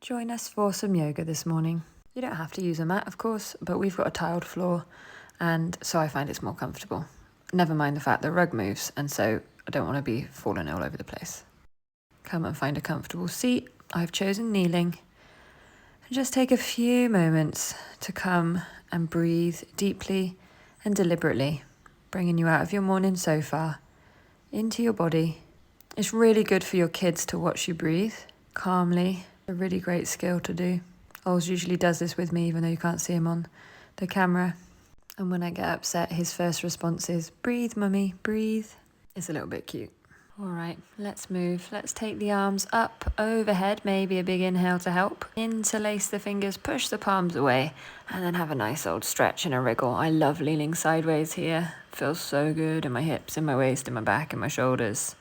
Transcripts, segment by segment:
Join us for some yoga this morning. You don't have to use a mat, of course, but we've got a tiled floor, and so I find it's more comfortable. Never mind the fact the rug moves, and so I don't want to be falling all over the place. Come and find a comfortable seat. I've chosen kneeling. And just take a few moments to come and breathe deeply and deliberately, bringing you out of your morning sofa, into your body. It's really good for your kids to watch you breathe calmly. A really great skill to do. Oz usually does this with me, even though you can't see him on the camera. And when I get upset, his first response is, "Breathe, mummy, breathe." It's a little bit cute. All right, let's move. Let's take the arms up overhead, maybe a big inhale to help. Interlace the fingers, push the palms away, and then have a nice old stretch and a wriggle. I love leaning sideways here. Feels so good in my hips, in my waist, in my back, in my shoulders.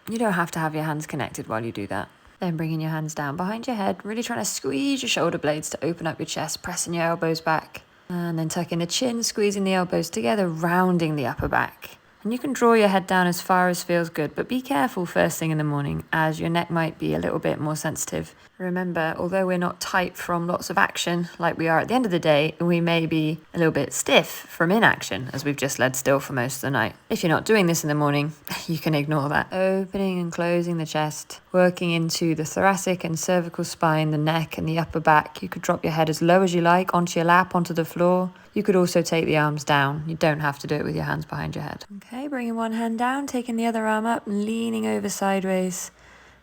You don't have to have your hands connected while you do that. Then bringing your hands down behind your head, really trying to squeeze your shoulder blades to open up your chest, pressing your elbows back. And then tucking the chin, squeezing the elbows together, rounding the upper back. And you can draw your head down as far as feels good, but be careful first thing in the morning, as your neck might be a little bit more sensitive. Remember, although we're not tight from lots of action like we are at the end of the day, we may be a little bit stiff from inaction, as we've just laid still for most of the night. If you're not doing this in the morning, you can ignore that. Opening and closing the chest, working into the thoracic and cervical spine, the neck and the upper back. You could drop your head as low as you like, onto your lap, onto the floor. You could also take the arms down. You don't have to do it with your hands behind your head. Okay, bringing one hand down, taking the other arm up, and leaning over sideways,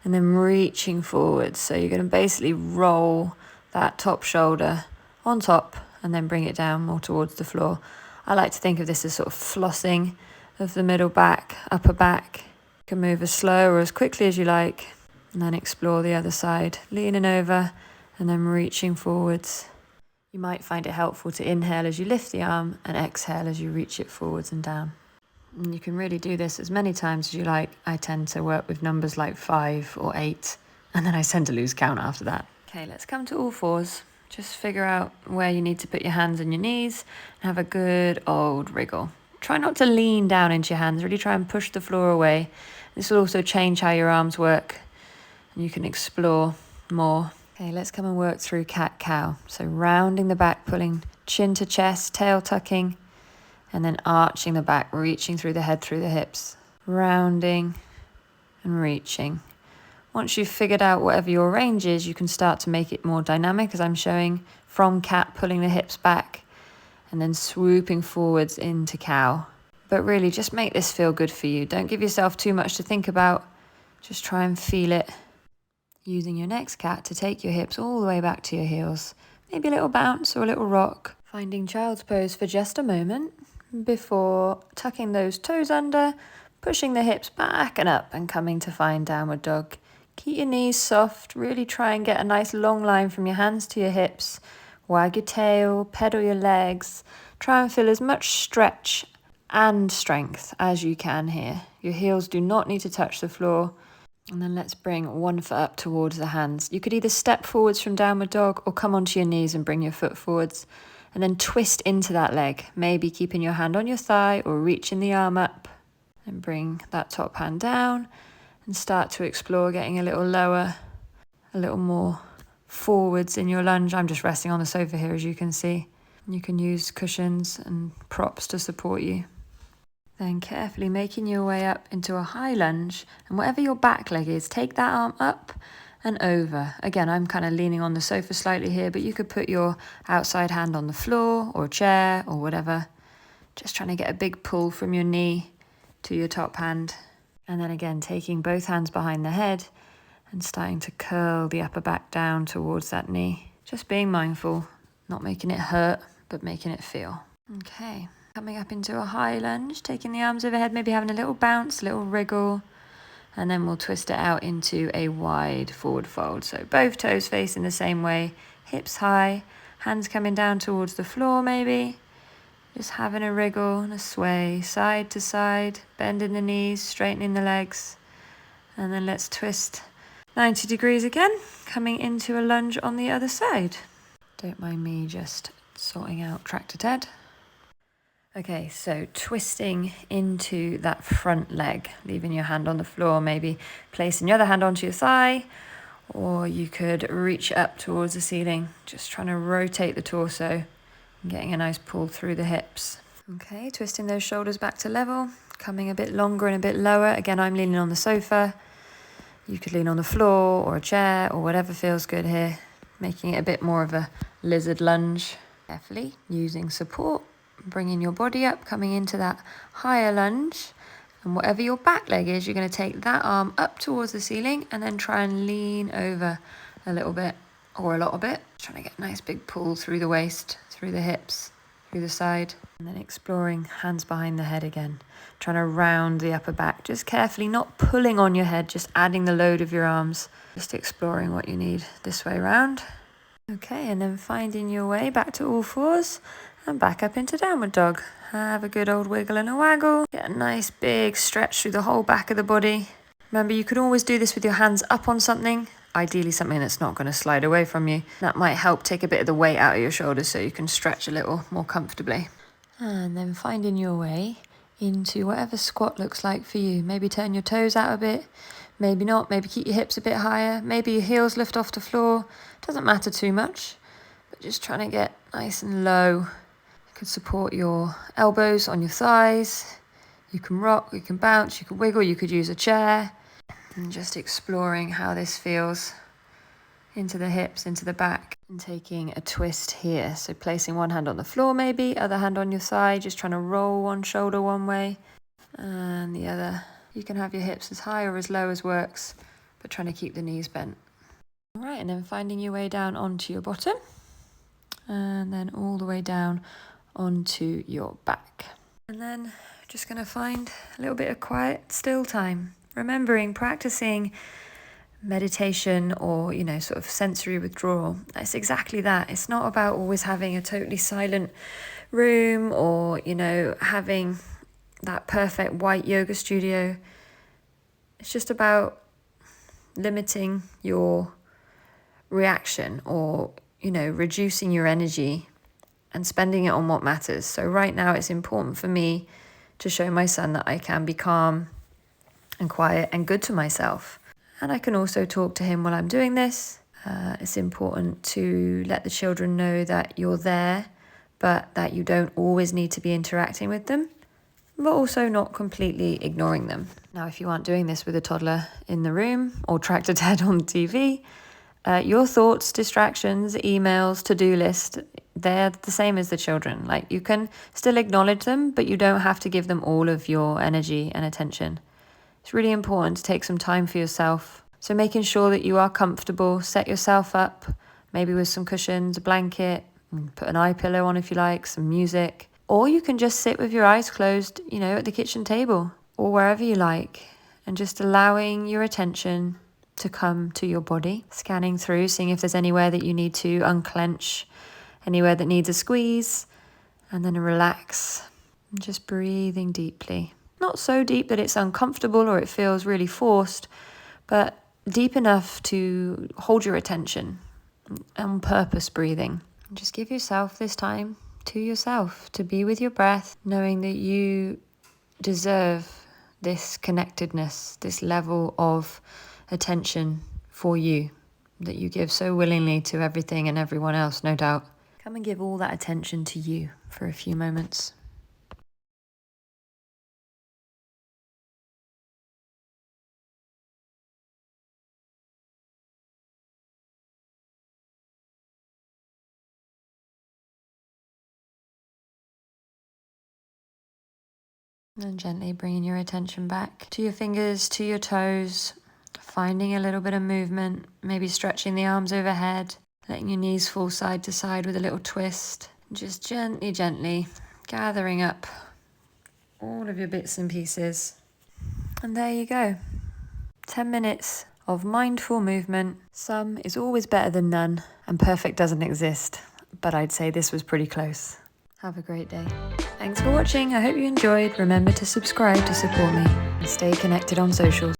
and then reaching forwards. So you're going to basically roll that top shoulder on top and then bring it down more towards the floor. I like to think of this as sort of flossing of the middle back, upper back. You can move as slow or as quickly as you like, and then explore the other side, leaning over and then reaching forwards. You might find it helpful to inhale as you lift the arm and exhale as you reach it forwards and down. And you can really do this as many times as you like. I tend to work with numbers like 5 or 8, and then I tend to lose count after that. Okay, let's come to all fours. Just figure out where you need to put your hands on your knees and have a good old wriggle. Try not to lean down into your hands, really try and push the floor away. This will also change how your arms work, and you can explore more. Okay, let's come and work through cat-cow. So rounding the back, pulling chin to chest, tail tucking, and then arching the back, reaching through the head, through the hips, rounding and reaching. Once you've figured out whatever your range is, you can start to make it more dynamic, as I'm showing, from cat, pulling the hips back, and then swooping forwards into cow. But really, just make this feel good for you. Don't give yourself too much to think about. Just try and feel it. Using your next cat to take your hips all the way back to your heels. Maybe a little bounce or a little rock. Finding child's pose for just a moment before tucking those toes under, pushing the hips back and up and coming to find downward dog. Keep your knees soft. Really try and get a nice long line from your hands to your hips. Wag your tail, pedal your legs. Try and feel as much stretch and strength as you can here. Your heels do not need to touch the floor. And then let's bring one foot up towards the hands. You could either step forwards from downward dog or come onto your knees and bring your foot forwards. And then twist into that leg, maybe keeping your hand on your thigh or reaching the arm up. And bring that top hand down and start to explore getting a little lower, a little more forwards in your lunge. I'm just resting on the sofa here, as you can see. You can use cushions and props to support you. Then carefully making your way up into a high lunge, and whatever your back leg is, take that arm up and over. Again, I'm kind of leaning on the sofa slightly here, but you could put your outside hand on the floor or a chair or whatever. Just trying to get a big pull from your knee to your top hand. And then again, taking both hands behind the head and starting to curl the upper back down towards that knee. Just being mindful, not making it hurt, but making it feel. Okay. Coming up into a high lunge, taking the arms overhead, maybe having a little bounce, little wriggle, and then we'll twist it out into a wide forward fold. So both toes facing the same way, hips high, hands coming down towards the floor maybe. Just having a wriggle and a sway, side to side, bending the knees, straightening the legs. And then let's twist 90 degrees again, coming into a lunge on the other side. Don't mind me just sorting out tractor Ted. Okay, so twisting into that front leg, leaving your hand on the floor, maybe placing your other hand onto your thigh, or you could reach up towards the ceiling, just trying to rotate the torso and getting a nice pull through the hips. Okay, twisting those shoulders back to level, coming a bit longer and a bit lower. Again, I'm leaning on the sofa. You could lean on the floor or a chair or whatever feels good here, making it a bit more of a lizard lunge. Carefully using support, bringing your body up, coming into that higher lunge. And whatever your back leg is, you're going to take that arm up towards the ceiling and then try and lean over a little bit or a lot of it. Trying to get a nice big pull through the waist, through the hips, through the side. And then exploring hands behind the head again. Trying to round the upper back, just carefully, not pulling on your head, just adding the load of your arms. Just exploring what you need this way around. Okay, and then finding your way back to all fours and back up into downward dog. Have a good old wiggle and a waggle. Get a nice big stretch through the whole back of the body. Remember, you could always do this with your hands up on something, ideally something that's not going to slide away from you. That might help take a bit of the weight out of your shoulders so you can stretch a little more comfortably. And then finding your way into whatever squat looks like for you. Maybe turn your toes out a bit, maybe not, maybe keep your hips a bit higher, maybe your heels lift off the floor. Doesn't matter too much, but just trying to get nice and low. You can support your elbows on your thighs. You can rock, you can bounce, you can wiggle, you could use a chair. And just exploring how this feels into the hips, into the back, and taking a twist here. So placing one hand on the floor maybe, other hand on your thigh, just trying to roll one shoulder one way and the other. You can have your hips as high or as low as works, but trying to keep the knees bent. All right, and then finding your way down onto your bottom and then all the way down onto your back. And then just going to find a little bit of quiet, still time. Remembering, practicing meditation or, sort of sensory withdrawal. It's exactly that. It's not about always having a totally silent room or, having that perfect white yoga studio. It's just about limiting your reaction or, reducing your energy and spending it on what matters. So right now it's important for me to show my son that I can be calm and quiet and good to myself. And I can also talk to him while I'm doing this. It's important to let the children know that you're there, but that you don't always need to be interacting with them, but also not completely ignoring them. Now, if you aren't doing this with a toddler in the room or tracked a TED on TV, your thoughts, distractions, emails, to-do list, they're the same as the children. Like, you can still acknowledge them, but you don't have to give them all of your energy and attention. It's really important to take some time for yourself. So making sure that you are comfortable, set yourself up, maybe with some cushions, a blanket, put an eye pillow on if you like, some music. Or you can just sit with your eyes closed, at the kitchen table or wherever you like, and just allowing your attention to come to your body, scanning through, seeing if there's anywhere that you need to unclench, anywhere that needs a squeeze, and then relax, and just breathing deeply. Not so deep that it's uncomfortable or it feels really forced, but deep enough to hold your attention, on purpose breathing. And just give yourself this time to yourself, to be with your breath, knowing that you deserve this connectedness, this level of attention for you that you give so willingly to everything and everyone else, no doubt. Come and give all that attention to you for a few moments. And gently bringing your attention back to your fingers, to your toes, finding a little bit of movement, maybe stretching the arms overhead, letting your knees fall side to side with a little twist. Just gently, gently gathering up all of your bits and pieces. And there you go. 10 minutes of mindful movement. Some is always better than none, and perfect doesn't exist, but I'd say this was pretty close. Have a great day. Thanks for watching. I hope you enjoyed. Remember to subscribe to support me and stay connected on socials.